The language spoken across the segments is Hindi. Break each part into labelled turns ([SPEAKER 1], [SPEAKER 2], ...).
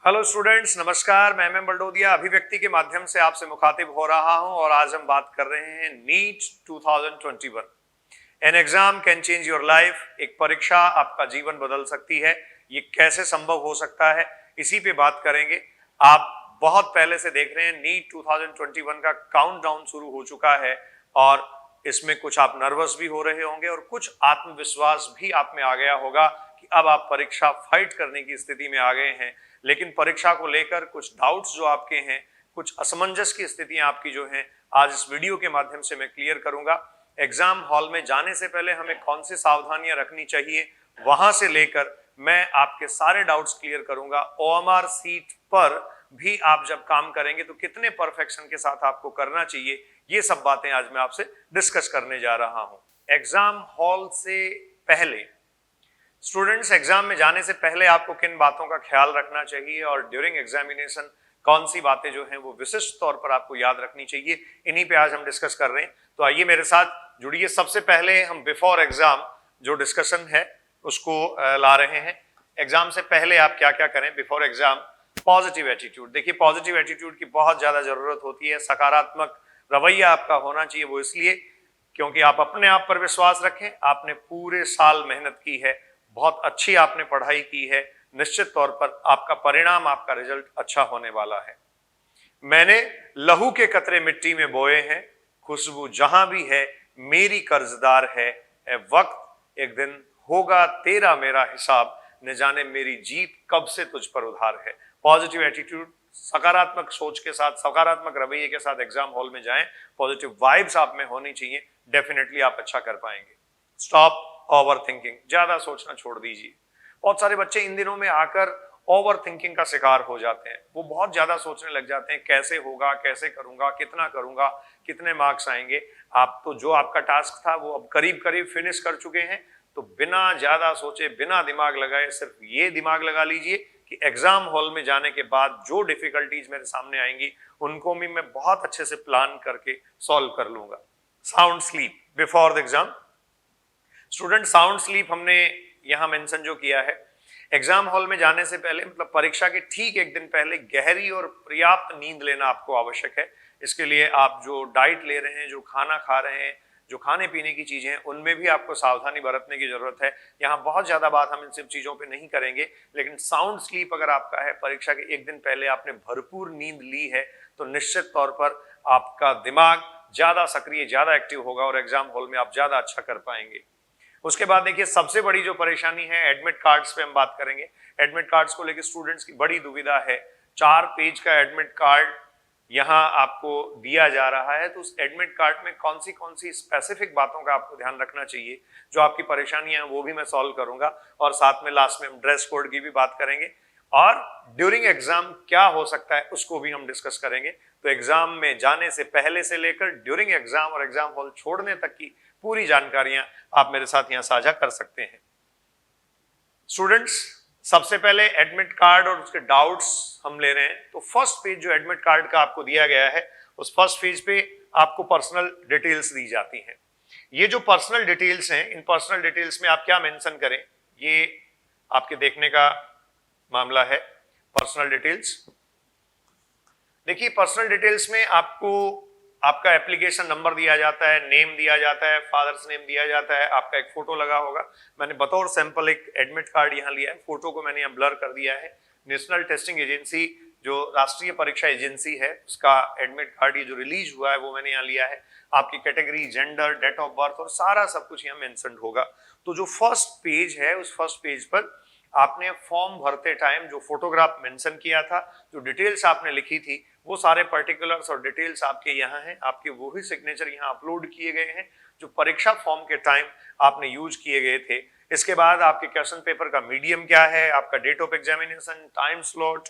[SPEAKER 1] हेलो स्टूडेंट्स, नमस्कार। मैं एम बलडोदिया अभिव्यक्ति के माध्यम से आपसे मुखातिब हो रहा हूं और आज हम बात कर रहे हैं NEET 2021। An exam can change your life. एक परीक्षा आपका जीवन बदल सकती है। ये कैसे संभव हो सकता है, इसी पे बात करेंगे। आप बहुत पहले से देख रहे हैं नीट 2021 का काउंटडाउन शुरू हो चुका है और इसमें कुछ आप नर्वस भी हो रहे होंगे और कुछ आत्मविश्वास भी आप में आ गया होगा कि अब आप परीक्षा फाइट करने की स्थिति में आ गए हैं। लेकिन परीक्षा को लेकर कुछ डाउट्स जो आपके हैं, कुछ असमंजस की स्थितियां आपकी जो हैं, आज इस वीडियो के माध्यम से मैं क्लियर करूंगा। एग्जाम हॉल में जाने से पहले हमें कौन सी सावधानियां रखनी चाहिए, वहां से लेकर मैं आपके सारे डाउट्स क्लियर करूंगा। ओएमआर सीट पर भी आप जब काम करेंगे तो कितने परफेक्शन के साथ आपको करना चाहिए, ये सब बातें आज मैं आपसे डिस्कस करने जा रहा हूं। एग्जाम हॉल से पहले स्टूडेंट्स, एग्जाम में जाने से पहले आपको किन बातों का ख्याल रखना चाहिए और ड्यूरिंग एग्जामिनेशन कौन सी बातें जो हैं वो विशिष्ट तौर पर आपको याद रखनी चाहिए, इन्हीं पे आज हम डिस्कस कर रहे हैं। तो आइए मेरे साथ जुड़िए। सबसे पहले हम बिफोर एग्जाम जो डिस्कशन है उसको ला रहे हैं। एग्जाम से पहले आप क्या क्या करें बिफोर एग्जाम। Positive attitude. देखिए, पॉजिटिव एटीट्यूड की बहुत ज्यादा जरूरत होती है। सकारात्मक रवैया आपका होना चाहिए। वो इसलिए क्योंकि आप अपने आप पर विश्वास रखें। आपने पूरे साल मेहनत की है, बहुत अच्छी आपने पढ़ाई की है, निश्चित तौर पर आपका परिणाम, आपका रिजल्ट अच्छा होने वाला है। मैंने लहू के कतरे मिट्टी में बोए हैं, खुशबू जहां भी है मेरी कर्जदार है। ए वक्त एक दिन होगा तेरा मेरा हिसाब, न जाने मेरी जीत कब से तुझ पर उधार है। पॉजिटिव एटीट्यूड, सकारात्मक सोच के साथ, सकारात्मक रवैये के साथ एग्जाम हॉल में जाएं। पॉजिटिव वाइब्स आप में होनी चाहिए। डेफिनेटली आप अच्छा कर पाएंगे। Stop over thinking. ज्यादा सोचना छोड़ दीजिए। बहुत सारे बच्चे इन दिनों में आकर ओवर थिंकिंग का शिकार हो जाते हैं। वो बहुत ज्यादा सोचने लग जाते हैं, कैसे होगा, कैसे करूंगा, कितना करूंगा, कितने मार्क्स आएंगे। आप तो जो आपका टास्क था वो अब करीब करीब फिनिश कर चुके हैं। तो बिना ज्यादा सोचे, बिना दिमाग लगाए, सिर्फ ये दिमाग लगा लीजिए कि एग्जाम हॉल में जाने के बाद जो डिफिकल्टीज मेरे सामने आएंगी उनको भी मैं बहुत अच्छे से प्लान करके सॉल्व कर लूंगा। Sound sleep before the exam. Student, sound sleep हमने यहां मेंशन जो किया है, एग्जाम हॉल में जाने से पहले, मतलब परीक्षा के ठीक एक दिन पहले गहरी और पर्याप्त नींद लेना आपको आवश्यक है। इसके लिए आप जो डाइट ले रहे हैं, जो खाना खा रहे हैं, जो खाने पीने की चीजें हैं, उनमें भी आपको सावधानी बरतने की जरूरत है। यहाँ बहुत ज्यादा बात हम इन सब चीजों पे नहीं करेंगे, लेकिन साउंड स्लीप अगर आपका है, परीक्षा के एक दिन पहले आपने भरपूर नींद ली है, तो निश्चित तौर पर आपका दिमाग ज्यादा सक्रिय, ज्यादा एक्टिव होगा और एग्जाम हॉल में आप ज्यादा अच्छा कर पाएंगे। उसके बाद देखिए, सबसे बड़ी जो परेशानी है, एडमिट कार्ड्स पे हम बात करेंगे। एडमिट कार्ड्स को लेकर स्टूडेंट्स की बड़ी दुविधा है। 4 पेज का एडमिट कार्ड यहां आपको दिया जा रहा है, तो उस एडमिट कार्ड में कौन सी स्पेसिफिक बातों का आपको ध्यान रखना चाहिए, जो आपकी परेशानियां हैं वो भी मैं सॉल्व करूंगा। और साथ में लास्ट में हम ड्रेस कोड की भी बात करेंगे और ड्यूरिंग एग्जाम क्या हो सकता है उसको भी हम डिस्कस करेंगे। तो एग्जाम में जाने से पहले से लेकर ड्यूरिंग एग्जाम और एग्जाम हॉल छोड़ने तक की पूरी जानकारियां आप मेरे साथ यहां साझा कर सकते हैं। स्टूडेंट्स, सबसे पहले एडमिट कार्ड और उसके डाउट्स हम ले रहे हैं। तो फर्स्ट पेज जो एडमिट कार्ड का आपको दिया गया है, उस फर्स्ट पेज पे आपको पर्सनल डिटेल्स दी जाती हैं। ये जो पर्सनल डिटेल्स हैं, इन पर्सनल डिटेल्स में आप क्या मेंशन करें, ये आपके देखने का मामला है। पर्सनल डिटेल्स देखिए, पर्सनल डिटेल्स में आपको आपका एप्लीकेशन नंबर दिया जाता है, नेम दिया जाता है, फादर्स नेम दिया जाता है, आपका एक फोटो लगा होगा। मैंने बतौर सैंपल एक एडमिट कार्ड यहाँ लिया है, फोटो को मैंने यहाँ ब्लर कर दिया है। नेशनल टेस्टिंग एजेंसी, जो राष्ट्रीय परीक्षा एजेंसी है, उसका एडमिट कार्ड ये जो रिलीज हुआ है वो मैंने यहाँ लिया है। आपकी category, gender, date of birth और सारा सब कुछ यहाँ मेंशन होगा। तो जो फर्स्ट पेज है, उस फर्स्ट पेज पर आपने फॉर्म भरते टाइम जो फोटोग्राफ मेंशन किया था, जो डिटेल्स आपने लिखी थी, वो सारे पर्टिकुलर्स और डिटेल्स आपके यहाँ हैं। आपके वो ही सिग्नेचर यहाँ अपलोड किए गए हैं जो परीक्षा फॉर्म के टाइम आपने यूज किए गए थे। इसके बाद आपके क्वेश्चन पेपर का मीडियम क्या है, आपका date of examination, time slot,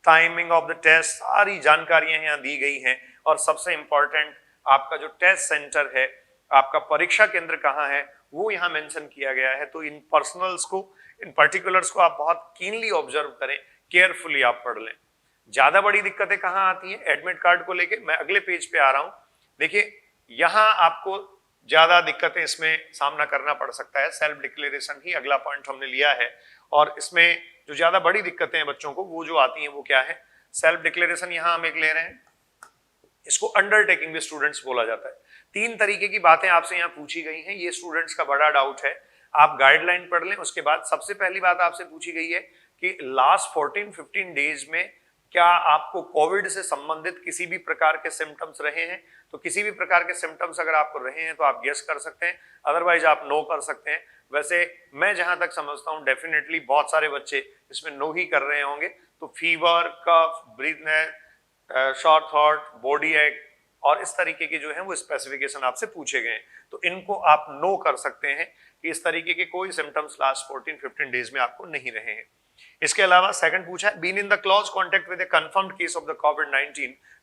[SPEAKER 1] timing of the test, सारी जानकारियां यहाँ दी गई हैं। और सबसे इंपॉर्टेंट, आपका जो टेस्ट सेंटर है, आपका परीक्षा केंद्र कहाँ है, वो यहाँ मेंशन किया गया है। तो इन पर्सनल्स को, इन पर्टिकुलर्स को आप बहुत कीनली ऑब्जर्व करें, केयरफुली आप पढ़ लें। ज्यादा बड़ी दिक्कतें कहाँ आती हैं एडमिट कार्ड को लेके, मैं अगले पेज पे आ रहा हूं। देखिए, यहां आपको ज्यादा दिक्कतें इसमें सामना करना पड़ सकता है। सेल्फ डिक्लेरेशन ही अगला पॉइंट हमने लिया है और इसमें जो ज्यादा बड़ी दिक्कतें हैं बच्चों को वो जो आती हैं वो क्या है, सेल्फ डिक्लेरेशन यहाँ हम एक ले रहे हैं, इसको अंडरटेकिंग भी स्टूडेंट्स बोला जाता है। 3 तरीके की बातें आपसे यहाँ पूछी गई हैं, ये स्टूडेंट्स का बड़ा डाउट है। आप गाइडलाइन पढ़ लें, उसके बाद सबसे पहली बात आपसे पूछी गई है कि लास्ट 14-15 डेज में क्या आपको कोविड से संबंधित किसी भी प्रकार के सिम्टम्स रहे हैं। तो किसी भी प्रकार के सिम्टम्स अगर आपको रहे हैं तो आप यस कर सकते हैं, अदरवाइज आप नो कर सकते हैं। वैसे मैं जहां तक समझता हूं डेफिनेटली बहुत सारे बच्चे इसमें नो ही कर रहे होंगे। तो फीवर, कफ, ब्रीथनेस, शॉर्ट थॉट, बॉडी एक और इस तरीके के जो है वो स्पेसिफिकेशन आपसे पूछे गए हैं, तो इनको आप नो कर सकते हैं कि इस तरीके के कोई सिम्टम्स लास्ट 14-15 डेज में आपको नहीं रहे हैं। इसके अलावा सेकंड पूछा है, been in the close contact with a confirmed case of the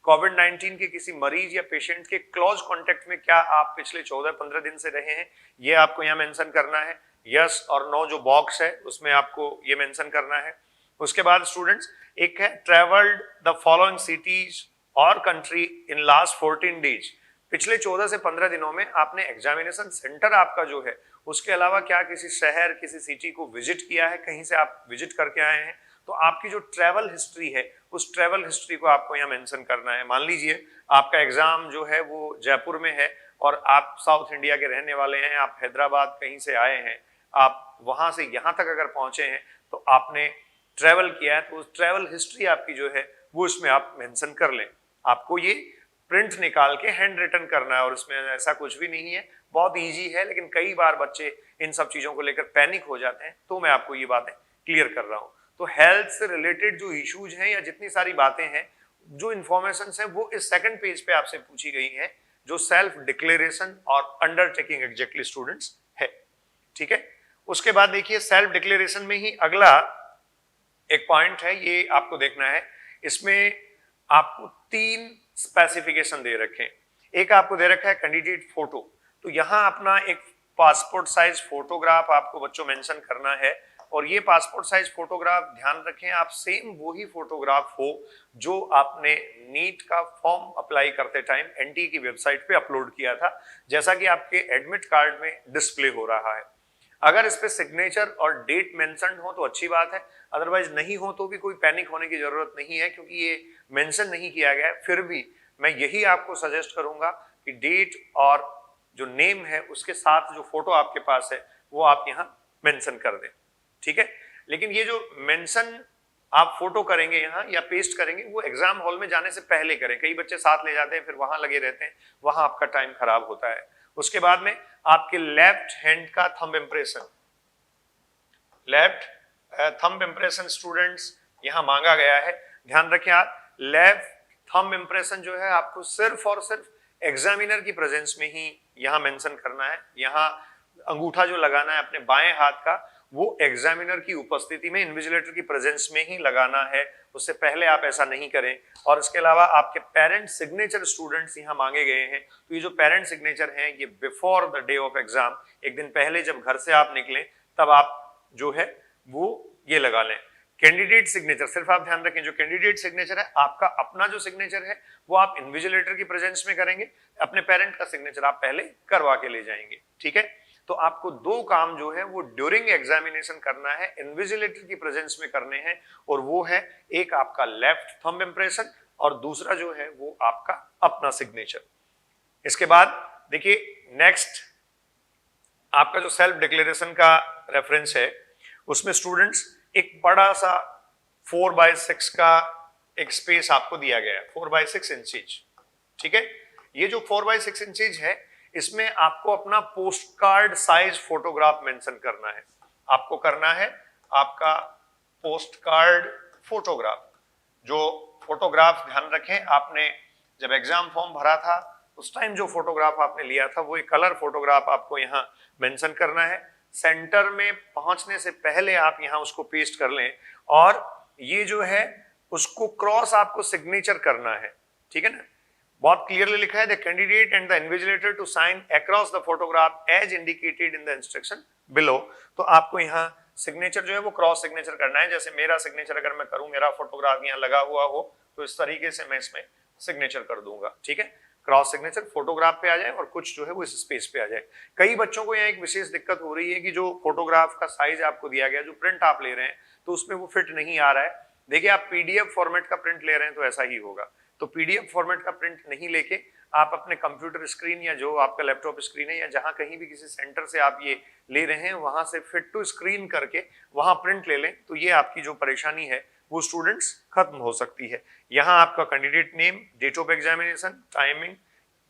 [SPEAKER 1] कोविड-19 के किसी मरीज या पेशेंट के क्लोज कांटेक्ट में क्या आप पिछले 14-15 दिन से रहे हैं, ये आपको यहाँ मेंशन करना है। यस और नो जो बॉक्स है उसमें आपको ये मेंशन करना है। उसके बाद स्टूडेंट्स एक है ट्रेवल्ड द फॉलोइंग सिटीज और कंट्री इन लास्ट 14 डेज, पिछले 14 से 15 दिनों में आपने एग्जामिनेशन सेंटर आपका जो है उसके अलावा क्या किसी शहर, किसी सिटी को विजिट किया है, कहीं से आप विजिट करके आए हैं, तो आपकी जो ट्रैवल हिस्ट्री है उस ट्रैवल हिस्ट्री को आपको यहाँ मेंशन करना है। मान लीजिए आपका एग्जाम जो है वो जयपुर में है और आप साउथ इंडिया के रहने वाले हैं, आप हैदराबाद कहीं से आए हैं, आप वहां से यहाँ तक अगर पहुंचे हैं तो आपने ट्रैवल किया है, तो ट्रैवल हिस्ट्री आपकी जो है वो इसमें आप मेंशन कर लें। आपको ये प्रिंट निकाल के हैंड रिटन करना है और इसमें ऐसा कुछ भी नहीं है, बहुत इजी है, लेकिन कई बार बच्चे इन सब चीजों को लेकर पैनिक हो जाते हैं, तो मैं आपको ये बातें क्लियर कर रहा हूं। तो हेल्थ से रिलेटेड जो इश्यूज हैं या जितनी सारी बातें हैं, जो इंफॉर्मेशन है वो इस सेकंड पेज पे आपसे पूछी गई है, जो सेल्फ डिक्लेरेशन और अंडरटेकिंग एग्जैक्टली स्टूडेंट्स है। ठीक है, उसके बाद देखिए सेल्फ डिक्लेरेशन में ही अगला एक पॉइंट है, ये आपको देखना है। इसमें आपको 3 स्पेसिफिकेशन दे रखे हैं। एक आपको दे रखा है कैंडिडेट फोटो, तो यहां अपना एक पासपोर्ट साइज फोटोग्राफ आपको बच्चों मेंशन करना है, और ये पासपोर्ट साइज फोटोग्राफ ध्यान रखें आप सेम वही फोटोग्राफ हो जो आपने नीट का फॉर्म अप्लाई करते टाइम एनटीए की वेबसाइट पे अपलोड किया था, जैसा कि आपके एडमिट कार्ड में डिस्प्ले हो रहा है। अगर इस पे सिग्नेचर और डेट मेंशन हो तो अच्छी बात है, अदरवाइज नहीं हो तो भी कोई पैनिक होने की जरूरत नहीं है, क्योंकि ये मेंशन नहीं किया गया है। फिर भी मैं यही आपको सजेस्ट करूंगा कि डेट और जो नेम है उसके साथ जो फोटो आपके पास है वो आप यहाँ मेंशन कर दें। ठीक है, लेकिन ये जो मेंशन आप फोटो करेंगे यहाँ या पेस्ट करेंगे वो एग्जाम हॉल में जाने से पहले करें। कई बच्चे साथ ले जाते हैं फिर वहां लगे रहते हैं, वहां आपका टाइम खराब होता है। उसके बाद में आपके लेफ्ट हैंड का thumb impression, left thumb impression students यहां मांगा गया है। ध्यान रखें आप, लेफ्ट थंब इंप्रेशन जो है आपको सिर्फ और सिर्फ एग्जामिनर की प्रेजेंस में ही यहां मेंशन करना है। यहां अंगूठा जो लगाना है अपने बाएं हाथ का वो एग्जामिनर की उपस्थिति में, इन्विजिलेटर की प्रेजेंस में ही लगाना है, उससे पहले आप ऐसा नहीं करें। और इसके अलावा आपके पेरेंट सिग्नेचर स्टूडेंट्स यहाँ मांगे गए हैं, तो ये जो पेरेंट सिग्नेचर हैं ये before the day of exam, एक दिन पहले जब घर से आप निकलें तब आप जो है वो ये लगा लें। कैंडिडेट सिग्नेचर सिर्फ आप ध्यान रखें, जो कैंडिडेट सिग्नेचर है आपका अपना जो सिग्नेचर है वो आप इन्विजिलेटर की प्रेजेंस में करेंगे, अपने पेरेंट का सिग्नेचर आप पहले करवा के ले जाएंगे। ठीक है, तो आपको 2 काम जो है वो ड्यूरिंग एग्जामिनेशन करना है, इन्विजिलेटर की प्रेजेंस में करने हैं, और वो है एक आपका लेफ्ट थंब इंप्रेशन और दूसरा जो है वो आपका अपना सिग्नेचर। इसके बाद देखिए नेक्स्ट आपका जो सेल्फ डिक्लेरेशन का रेफरेंस है उसमें स्टूडेंट्स एक बड़ा सा 4x6 का एक स्पेस आपको दिया गया है, 4x6 इंचेज। ठीक है, ये जो 4x6 इंचेज है इसमें आपको अपना post card size photograph mention करना है। आपको करना है आपका पोस्ट कार्ड फोटोग्राफ। जो फोटोग्राफ ध्यान रखें, आपने जब एग्जाम फॉर्म भरा था उस टाइम जो फोटोग्राफ आपने लिया था वो एक कलर फोटोग्राफ आपको यहाँ मेंशन करना है। सेंटर में पहुंचने से पहले आप यहाँ उसको पेस्ट कर लें, और ये जो है उसको क्रॉस आपको सिग्नेचर करना है। ठीक है ना, बहुत क्लियरली लिखा है, the candidate and the invigilator to sign across the photograph as indicated in the instruction below. तो आपको यहाँ सिग्नेचर जो है वो क्रॉस सिग्नेचर करना है। जैसे मेरा सिग्नेचर अगर मैं करूं, मेरा फोटोग्राफ यहाँ लगा हुआ हो तो इस तरीके से मैं इसमें सिग्नेचर कर दूंगा। ठीक है, क्रॉस सिग्नेचर फोटोग्राफ पे आ जाए और कुछ जो है वो इस स्पेस पे आ जाए। कई बच्चों को यहाँ एक विशेष दिक्कत हो रही है कि जो फोटोग्राफ का साइज आपको दिया गया, जो प्रिंट आप ले रहे हैं तो उसमें वो फिट नहीं आ रहा है। देखिए आप पीडीएफ फॉर्मेट का प्रिंट ले रहे हैं तो ऐसा ही होगा। तो पीडीएफ फॉर्मेट का प्रिंट नहीं लेके आप अपने कंप्यूटर स्क्रीन या जो आपका लैपटॉप स्क्रीन है या जहां कहीं भी किसी सेंटर से आप ये ले रहे हैं वहां से फिट टू स्क्रीन करके वहां प्रिंट ले लें, तो ये आपकी जो परेशानी है वो स्टूडेंट्स खत्म हो सकती है। यहाँ आपका candidate name, date of examination, timing,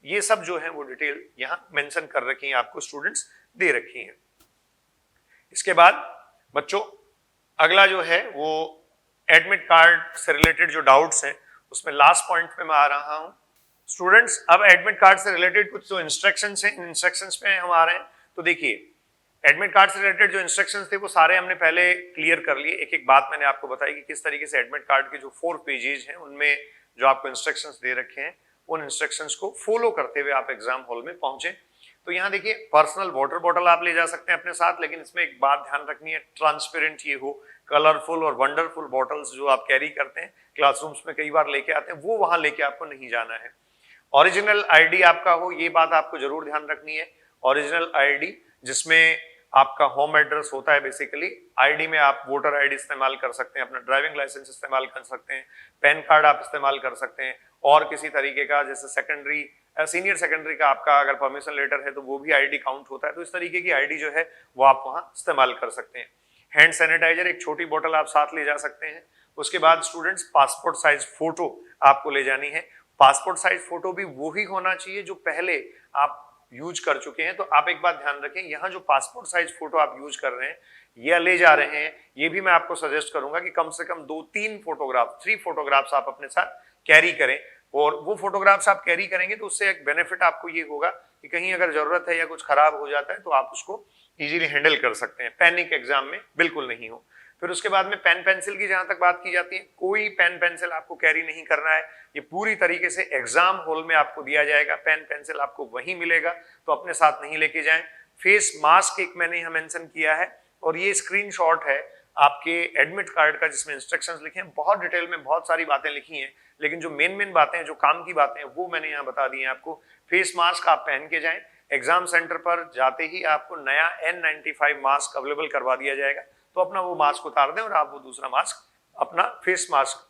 [SPEAKER 1] ये सब जो है वो डिटेल यहाँ मेंशन कर रखी है, आपको स्टूडेंट्स दे रखी है। इसके बाद बच्चों अगला जो है वो एडमिट कार्ड से रिलेटेड जो डाउट्स हैं उसमें लास्ट पॉइंट पे मैं आ रहा हूं। स्टूडेंट्स अब एडमिट कार्ड से रिलेटेड कुछ जो इंस्ट्रक्शंस हैं, इन इंस्ट्रक्शंस पे हम आ रहे हैं। तो देखिए एडमिट कार्ड से रिलेटेड जो इंस्ट्रक्शंस थे वो सारे हमने पहले क्लियर कर लिए। एक एक बात मैंने आपको बताई कि किस तरीके से एडमिट कार्ड के जो 4 पेजेज हैं उनमें जो आपको इंस्ट्रक्शंस दे रखे हैं उन इंस्ट्रक्शंस को फॉलो करते हुए आप एग्जाम हॉल में पहुंचे। तो यहाँ देखिए पर्सनल वाटर बॉटल आप ले जा सकते हैं अपने साथ, लेकिन इसमें एक बात ध्यान रखनी है, ट्रांसपेरेंट ये हो, कलरफुल और वंडरफुल बॉटल्स जो आप कैरी करते हैं क्लासरूम्स में कई बार लेके आते हैं वो वहां लेके आपको नहीं जाना है। ओरिजिनल आईडी आपका हो, ये बात आपको जरूर ध्यान रखनी है। ओरिजिनल आईडी जिसमें आपका होम एड्रेस होता है, बेसिकली आईडी में आप वोटर आईडी इस्तेमाल कर सकते हैं, अपना ड्राइविंग लाइसेंस इस्तेमाल कर सकते हैं, पैन कार्ड आप इस्तेमाल कर सकते हैं, और किसी तरीके का जैसे सेकेंडरी सीनियर सेकेंडरी का आपका अगर परमिशन लेटर है तो वो भी आईडी काउंट होता है। तो इस तरीके की आईडी जो है वो आप वहां इस्तेमाल कर सकते हैं। हैंड सैनिटाइजर एक छोटी बोतल आप साथ ले जा सकते हैं। उसके बाद स्टूडेंट्स पासपोर्ट साइज फोटो आपको ले जानी है। पासपोर्ट साइज फोटो भी वही होना चाहिए जो पहले आप यूज कर चुके हैं। तो आप एक बात ध्यान रखें, यहाँ जो पासपोर्ट साइज फोटो आप यूज कर रहे हैं या ले जा रहे हैं, ये भी मैं आपको सजेस्ट करूंगा कि कम से कम 2-3 फोटोग्राफ, 3 फोटोग्राफ्स आप अपने साथ कैरी करें। और वो फोटोग्राफ्स आप कैरी करेंगे तो उससे एक बेनिफिट आपको ये होगा कि कहीं अगर जरूरत है या कुछ खराब हो जाता है तो आप उसको इजीली हैंडल कर सकते हैं, पैनिक एग्जाम में बिल्कुल नहीं हो। फिर उसके बाद में पेन पेंसिल की जहां तक बात की जाती है, कोई पेन पेंसिल आपको कैरी नहीं करना है, ये पूरी तरीके से एग्जाम हॉल में आपको दिया जाएगा। पेन पेंसिल आपको वहीं मिलेगा, तो अपने साथ नहीं लेके जाएं। फेस मास्क एक मैंने यहाँ मेंशन किया है, और ये स्क्रीनशॉट है आपके एडमिट कार्ड का जिसमें इंस्ट्रक्शंस लिखे हैं। बहुत डिटेल में बहुत सारी बातें लिखी हैं, लेकिन जो मेन बातें हैं, जो काम की बातें हैं, वो मैंने यहाँ बता दी हैं आपको। फेस मास्क आप पहन के जाएं। एग्जाम सेंटर पर जाते ही आपको नया N95 मास्क अवेलेबल करवा दिया जाएगा, तो अपना वो मास्क उतार दें और आप वो दूसरा मास्क, अपना फेस मास्क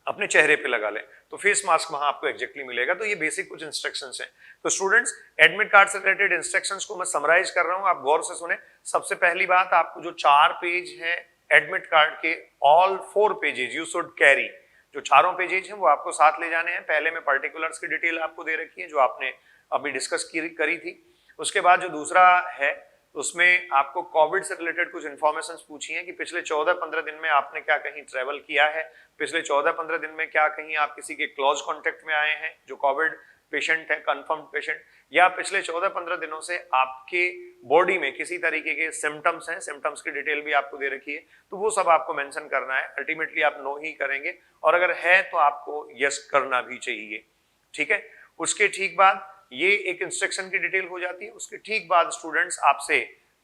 [SPEAKER 1] अपने चेहरे पे लगा लें, तो फेस मास्क वहां आपको एग्जैक्टली मिलेगा। तो ये बेसिक कुछ इंस्ट्रक्शंस हैं। तो स्टूडेंट्स एडमिट कार्ड से रिलेटेड इंस्ट्रक्शंस को मैं समराइज कर रहा हूं, आप गौर से सुने। सबसे पहली बात, आपको जो 4 पेज है एडमिट कार्ड के, all 4 pages you should carry. जो चारों पेजेज हैं वो आपको साथ ले जाने हैं। पहले में पर्टिकुलर्स की डिटेल आपको दे रखी है जो आपने अभी डिस्कस करी थी। उसके बाद जो दूसरा है उसमें आपको कोविड से रिलेटेड कुछ इंफॉर्मेशन पूछी है कि पिछले 14-15 दिन में आपने क्या कहीं ट्रेवल किया है, पिछले 14-15 दिन में क्या कहीं आप किसी के क्लोज कांटेक्ट में आए हैं जो कोविड पेशेंट है, कंफर्म्ड पेशेंट, या पिछले 14-15 दिनों से आपके बॉडी में किसी तरीके के सिम्टम्स हैं, सिम्टम्स की डिटेल भी आपको दे रखी है। तो वो सब आपको मेंशन करना है। अल्टीमेटली आप नो ही करेंगे, और अगर है तो आपको यस करना भी चाहिए, ठीक है। उसके ठीक बाद ये एक इंस्ट्रक्शन की डिटेल हो जाती है। उसके ठीक बाद स्टूडेंट्स आपसे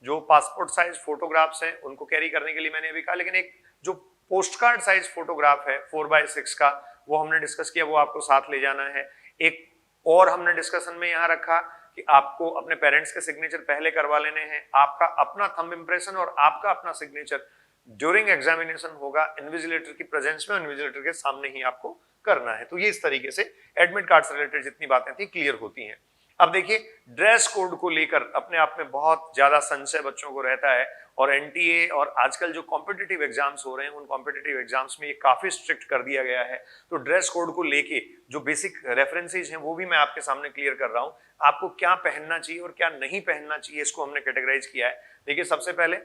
[SPEAKER 1] जो पासपोर्ट साइज फोटोग्राफ्स हैं उनको कैरी करने के लिए मैंने अभी कहा, लेकिन एक जो पोस्ट कार्ड साइज फोटोग्राफ है 4x6 का, वो हमने डिस्कस किया, वो आपको साथ ले जाना है। एक और हमने डिस्कशन में यहाँ रखा कि आपको अपने पेरेंट्स के सिग्नेचर पहले करवा लेने हैं। आपका अपना थंब इंप्रेशन और आपका अपना सिग्नेचर ड्यूरिंग एग्जामिनेशन होगा इन्विजिलेटर की प्रेजेंस में, इन्विजिलेटर के सामने ही आपको करना है। तो ये इस तरीके से एडमिट कार्ड से रिलेटेड जितनी बातें थी क्लियर होती हैं। अब देखिए ड्रेस कोड को लेकर अपने आप में बहुत ज्यादा संशय बच्चों को रहता है, और एनटीए और आजकल जो कॉम्पिटिटिव एग्जाम्स हो रहे हैं उन कॉम्पिटिटिव एग्जाम्स में ये काफी स्ट्रिक्ट कर दिया गया है। तो ड्रेस कोड को लेके जो बेसिक रेफरेंसेज हैं वो भी मैं आपके सामने क्लियर कर रहा हूं। आपको क्या पहनना चाहिए और क्या नहीं पहनना चाहिए, इसको हमने कैटेगराइज किया है। देखिए सबसे पहले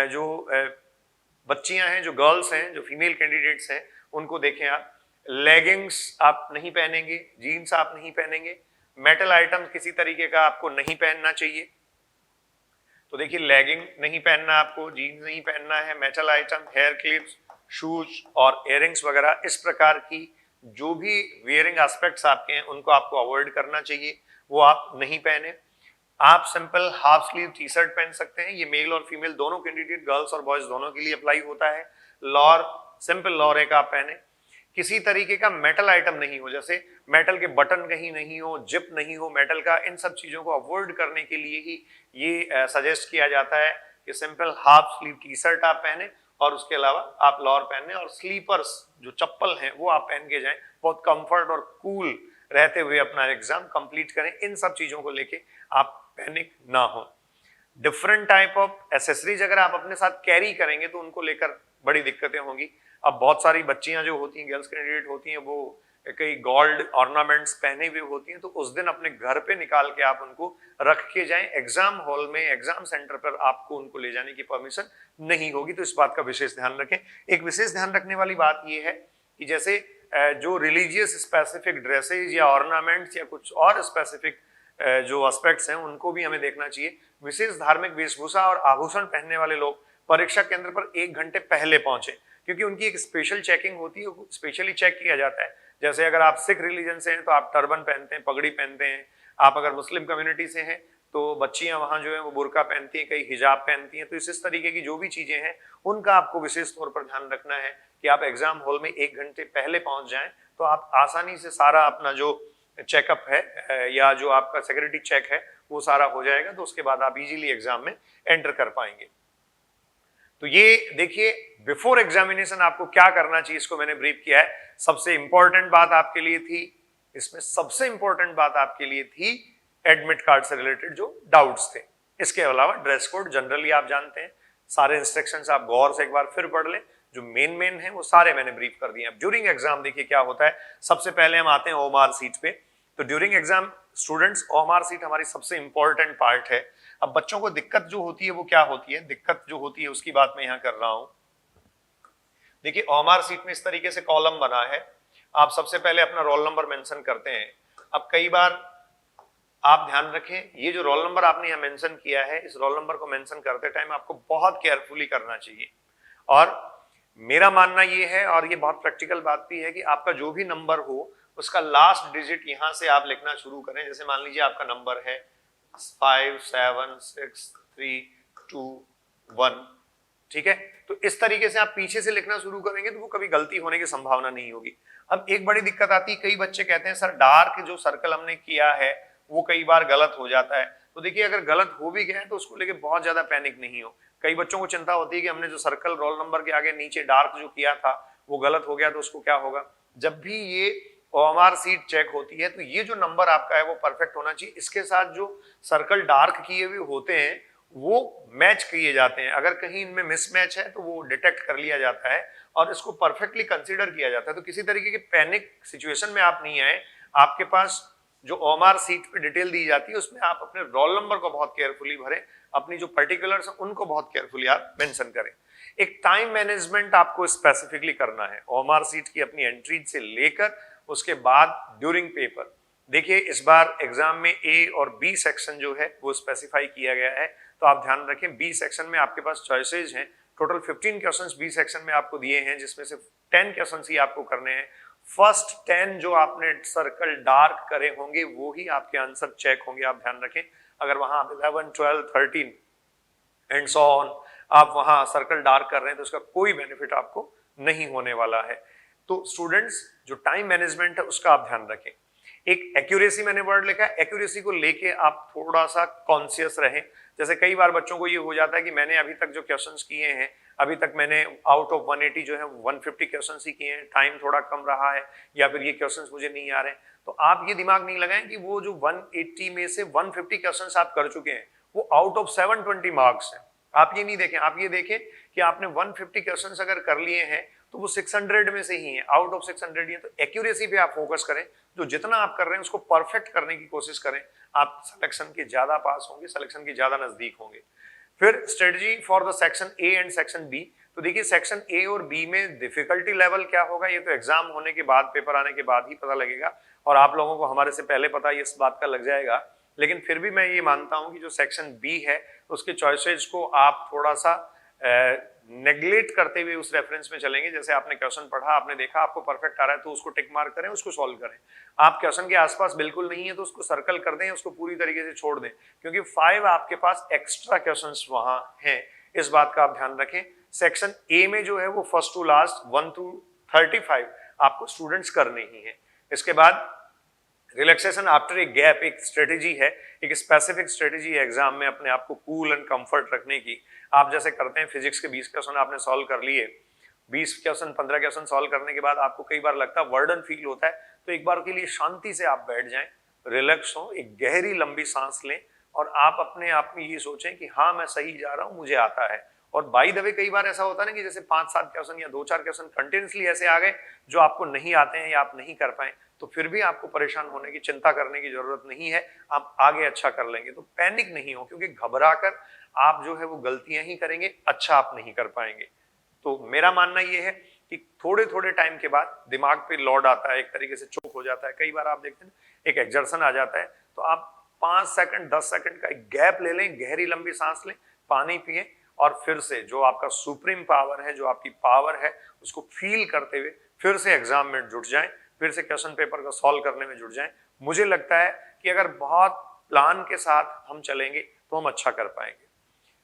[SPEAKER 1] जो बच्चियां हैं, जो गर्ल्स हैं, जो फीमेल कैंडिडेट्स हैं, उनको देखें आप। लेगिंग्स आप नहीं पहनेंगे, जीन्स आप नहीं पहनेंगे, मेटल आइटम किसी तरीके का आपको नहीं पहनना चाहिए। तो देखिए लेगिंग नहीं पहनना आपको, जीन्स नहीं पहनना है, metal item, hair clips, shoes और इयररिंग्स वगैरह इस प्रकार की जो भी वियरिंग एस्पेक्ट्स आपके हैं उनको आपको अवॉइड करना चाहिए, वो आप नहीं पहने। आप simple half sleeve T shirt पहन सकते हैं, ये मेल और फीमेल दोनों कैंडिडेट, गर्ल्स और बॉयज दोनों के लिए अप्लाई होता है। लॉर, सिंपल लॉर एक आप पहने। किसी तरीके का मेटल आइटम नहीं हो, जैसे मेटल के बटन कहीं नहीं हो, जिप नहीं हो मेटल का, इन सब चीजों को अवॉइड करने के लिए ही ये सजेस्ट किया जाता है कि simple half sleeve T shirt आप पहने और उसके अलावा आप लोअर पहने और स्लीपर्स जो चप्पल हैं वो आप पहन के जाएं, बहुत कंफर्ट और कूल रहते हुए अपना एग्जाम कंप्लीट करें। इन सब चीजों को लेके आप पैनिक ना हो। डिफरेंट टाइप ऑफ एसेसरीज अगर आप अपने साथ कैरी करेंगे तो उनको लेकर बड़ी दिक्कतें होंगी। अब बहुत सारी बच्चियां जो होती हैं, गर्ल्स कैंडिडेट होती हैं, वो कई गोल्ड ऑर्नामेंट्स पहने हुए होती हैं, तो उस दिन अपने घर पे निकाल के आप उनको रख के जाएं। एग्जाम हॉल में, एग्जाम सेंटर पर आपको उनको ले जाने की परमिशन नहीं होगी, तो इस बात का विशेष ध्यान रखें। एक विशेष ध्यान रखने वाली बात यह है कि जैसे जो रिलीजियस स्पेसिफिक ड्रेसेज या ऑर्नामेंट्स या कुछ और स्पेसिफिक जो एस्पेक्ट्स हैं उनको भी हमें देखना चाहिए। विशेष धार्मिक वेशभूषा और आभूषण पहनने वाले लोग परीक्षा केंद्र पर 1 घंटे पहले पहुंचे, क्योंकि उनकी एक स्पेशल चेकिंग होती है, स्पेशली चेक किया जाता है। जैसे अगर आप सिख रिलीजन से हैं तो आप टर्बन पहनते हैं, पगड़ी पहनते हैं। आप अगर मुस्लिम कम्युनिटी से हैं तो बच्चियां वहां जो है वो बुर्का पहनती हैं, कई हिजाब पहनती हैं। तो इस तरीके की जो भी चीजें हैं उनका आपको विशेष तौर पर ध्यान रखना है कि आप एग्जाम हॉल में 1 घंटे पहले पहुंच जाएं, तो आप आसानी से सारा अपना जो चेकअप है या जो आपका सिक्योरिटी चेक है वो सारा हो जाएगा, तो उसके बाद आप इजीली एग्जाम में एंटर कर पाएंगे। तो ये देखिए बिफोर एग्जामिनेशन आपको क्या करना चाहिए, इसको मैंने ब्रीफ किया है। सबसे इंपॉर्टेंट बात आपके लिए थी, इसमें सबसे इंपॉर्टेंट बात आपके लिए थी एडमिट कार्ड से रिलेटेड जो डाउट्स थे। इसके अलावा ड्रेस कोड जनरली आप जानते हैं, सारे इंस्ट्रक्शंस आप गौर से एक बार फिर पढ़ लें, जो मेन है वो सारे मैंने ब्रीफ कर दिए। अब ड्यूरिंग एग्जाम देखिए क्या होता है। सबसे पहले हम आते हैं ओएमआर सीट पे। तो during exam students, OMR sheet हमारी सबसे इंपॉर्टेंट पार्ट है। अब बच्चों को दिक्कत जो होती है वो क्या होती है, दिक्कत जो होती है उसकी बात मैं यहां कर रहा हूं। देखिए ओएमआर सीट में इस तरीके से कॉलम बना है, आप सबसे पहले अपना रोल नंबर मेंशन करते हैं। अब कई बार आप ध्यान रखें, ये जो रोल नंबर आपने यहां मेंशन किया है, इस रोल नंबर को मेंशन करते टाइम आपको बहुत केयरफुली करना चाहिए। और मेरा मानना ये है, और ये बहुत प्रैक्टिकल बात भी है, कि आपका जो भी नंबर हो उसका लास्ट डिजिट यहां से आप लिखना शुरू करें। जैसे मान लीजिए आपका नंबर है 576321, ठीक है, तो इस तरीके से आप पीछे से लिखना शुरू करेंगे तो वो कभी गलती होने की संभावना नहीं होगी। अब एक बड़ी दिक्कत आती है, कई बच्चे कहते हैं सर डार्क जो सर्कल हमने किया है वो कई बार गलत हो जाता है। तो देखिए अगर गलत हो भी गया है तो उसको लेके बहुत ज्यादा पैनिक नहीं हो। कई बच्चों को चिंता होती है कि हमने जो सर्कल रोल नंबर के आगे नीचे डार्क जो किया था वो गलत हो गया तो उसको क्या होगा। जब भी ये ओएमआर सीट चेक होती है तो ये जो नंबर आपका है वो परफेक्ट होना चाहिए। इसके साथ जो सर्कल डार्क किए हुए होते हैं वो मैच किए जाते हैं। अगर कहीं इनमें मिसमैच है तो वो डिटेक्ट कर लिया जाता है और इसको परफेक्टली कंसीडर किया जाता है। तो किसी तरीके की पैनिक सिचुएशन में आप नहीं आए। आपके पास जो ओएमआर सीट पे डिटेल दी जाती है उसमें आप अपने रोल नंबर को बहुत केयरफुली भरें, अपनी जो पर्टिकुलर्स हैं उनको बहुत केयरफुली आप मेंशन करें। एक टाइम मैनेजमेंट आपको स्पेसिफिकली करना है ओएमआर सीट की अपनी एंट्री से लेकर उसके बाद ड्यूरिंग पेपर। देखिए इस बार एग्जाम में ए और बी सेक्शन जो है वो स्पेसिफाई किया गया है, तो आप ध्यान रखें बी सेक्शन में आपके पास चॉइसेज हैं। टोटल 15 क्वेश्चंस बी सेक्शन में आपको दिए हैं, जिसमें से 10 क्वेश्चंस ही आपको करने हैं। फर्स्ट 10 जो आपने सर्कल डार्क करे होंगे वो ही आपके आंसर चेक होंगे, आप ध्यान रखें। अगर वहां 11, 12, 13 एंड सो ऑन आप वहां सर्कल डार्क कर रहे हैं तो उसका कोई बेनिफिट आपको नहीं होने वाला है। तो स्टूडेंट्स जो टाइम मैनेजमेंट है उसका आप ध्यान रखें। एक एक्यूरेसी मैंने वर्ड लिखा है, एक्यूरेसी को लेके आप थोड़ा सा कॉन्शियस रहें। जैसे कई बार बच्चों को ये हो जाता है कि मैंने अभी तक जो क्वेश्चंस किए हैं, अभी तक मैंने आउट ऑफ 180 जो है 150 क्वेश्चंस ही किए हैं, टाइम थोड़ा कम रहा है या फिर ये क्वेश्चंस मुझे नहीं आ रहे हैं। तो आप ये दिमाग नहीं लगाएं कि वो जो 180 में से 150 क्वेश्चंस आप कर चुके हैं वो आउट ऑफ 720 मार्क्स हैं। आप ये नहीं देखें, आप ये देखें कि आपने 150 क्वेश्चंस अगर कर लिए हैं तो वो 600 में से ही है, आउट ऑफ 600 ही है। तो एक्यूरेसी पे आप फोकस करें, जो जितना आप कर रहे हैं उसको परफेक्ट करने की कोशिश करें। आप सिलेक्शन के ज्यादा पास होंगे, सिलेक्शन के ज्यादा नजदीक होंगे। फिर strategy for the section A and section B. तो देखिए सेक्शन ए और बी में डिफिकल्टी लेवल क्या होगा ये तो एग्जाम होने के बाद, पेपर आने के बाद ही पता लगेगा, और आप लोगों को हमारे से पहले पता इस बात का लग जाएगा। लेकिन फिर भी मैं ये मानता हूं कि जो सेक्शन बी है उसके चॉइसेस को आप थोड़ा सा नेग्लेक्ट करते हुए उस रेफरेंस में चलेंगे। जैसे आपने क्वेश्चन पढ़ा, आपने देखा आपको परफेक्ट आ रहा है तो उसको टिक मार्क करें, उसको सॉल्व करें। आप क्वेश्चन के आसपास बिल्कुल नहीं है तो उसको सर्कल कर दें, उसको पूरी तरीके से छोड़ दें, क्योंकि 5 आपके पास एक्स्ट्रा क्वेश्चंस वहां हैं। इस बात का आप ध्यान रखें। सेक्शन ए में जो है वो फर्स्ट टू लास्ट 1 to 35 आपको स्टूडेंट्स करनी ही है। इसके बाद रिलैक्सेशन आफ्टर ए गैप एक स्ट्रेटेजी है, एक स्पेसिफिक स्ट्रेटेजी है एग्जाम में अपने आप को कूल एंड कंफर्ट रखने की। आप जैसे करते हैं फिजिक्स के 20 क्वेश्चन आपने सॉल्व कर लिए, 20 क्वेश्चन 15 क्वेश्चन सॉल्व करने के बाद आपको कई बार लगता है वर्डन फील होता है, तो एक बार के लिए शांति से आप बैठ जाएं, रिलैक्स हो, एक गहरी लंबी सांस लें और आप अपने आप में ये सोचें कि हाँ मैं सही जा रहा हूं, मुझे आता है। और बाय द वे कई बार ऐसा होता है ना कि जैसे 5-7 क्वेश्चन या 2-4 क्वेश्चन कंटिन्यूसली ऐसे आ गए जो आपको नहीं आते हैं या आप नहीं कर पाए, तो फिर भी आपको परेशान होने की, चिंता करने की जरूरत नहीं है, आप आगे अच्छा कर लेंगे। तो पैनिक नहीं हो, क्योंकि घबराकर आप जो है वो गलतियां ही करेंगे, अच्छा आप नहीं कर पाएंगे। तो मेरा मानना ये है कि थोड़े थोड़े टाइम के बाद दिमाग पे लोड आता है, एक तरीके से चोक हो जाता है। कई बार आप देखते हैं एक एक्सर्शन आ जाता है, तो आप 5 सेकंड 10 सेकंड का एक गैप ले लें, गहरी लंबी सांस लें, पानी पिए और फिर से जो आपका सुप्रीम पावर है, जो आपकी पावर है, उसको फील करते हुए फिर से एग्जाम में जुट जाएं, फिर से क्वेश्चन पेपर को सॉल्व करने में जुट जाएं। मुझे लगता है कि अगर बहुत प्लान के साथ हम चलेंगे तो हम अच्छा कर पाएंगे।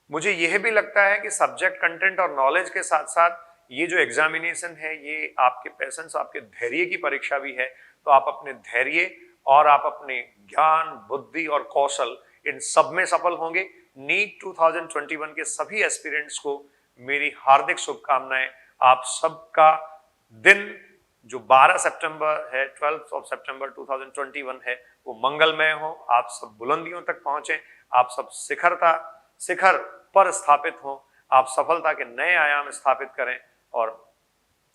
[SPEAKER 1] मुझे यह भी लगता है कि सब्जेक्ट कंटेंट और नॉलेज के साथ साथ ये जो एग्जामिनेशन है ये आपके पेशेंस, आपके धैर्य की परीक्षा भी है। तो आप अपने धैर्य और आप अपने ज्ञान, बुद्धि और कौशल इन सब में सफल होंगे। नीट 2021 के सभी एस्पिरेंट्स को मेरी हार्दिक शुभकामनाएं। आप सबका दिन जो 12 सितंबर है, 12 सितंबर 2021 है, वो मंगलमय हो। आप सब बुलंदियों तक पहुंचे, आप सब शिखर पर स्थापित हो, आप सफलता के नए आयाम स्थापित करें। और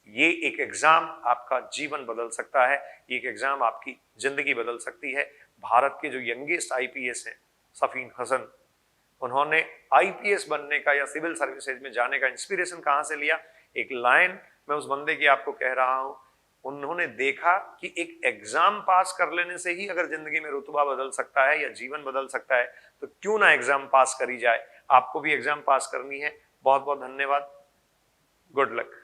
[SPEAKER 1] ये एक एग्जाम आपका जीवन बदल सकता है, ये एक एग्जाम आपकी जिंदगी बदल सकती है। भारत के जो यंगेस्ट आईपीएस हैं सफीन हसन, उन्होंने आईपीएस बनने का या सिविल सर्विसेज में जाने का इंस्पिरेशन कहां से लिया? एक लाइन मैं उस बंदे की आपको कह रहा हूं। उन्होंने देखा कि एक एग्जाम पास कर लेने से ही अगर जिंदगी में रुतबा बदल सकता है या जीवन बदल सकता है, तो क्यों ना एग्जाम पास करी जाए। आपको भी एग्जाम पास करनी है। बहुत बहुत धन्यवाद। Good luck.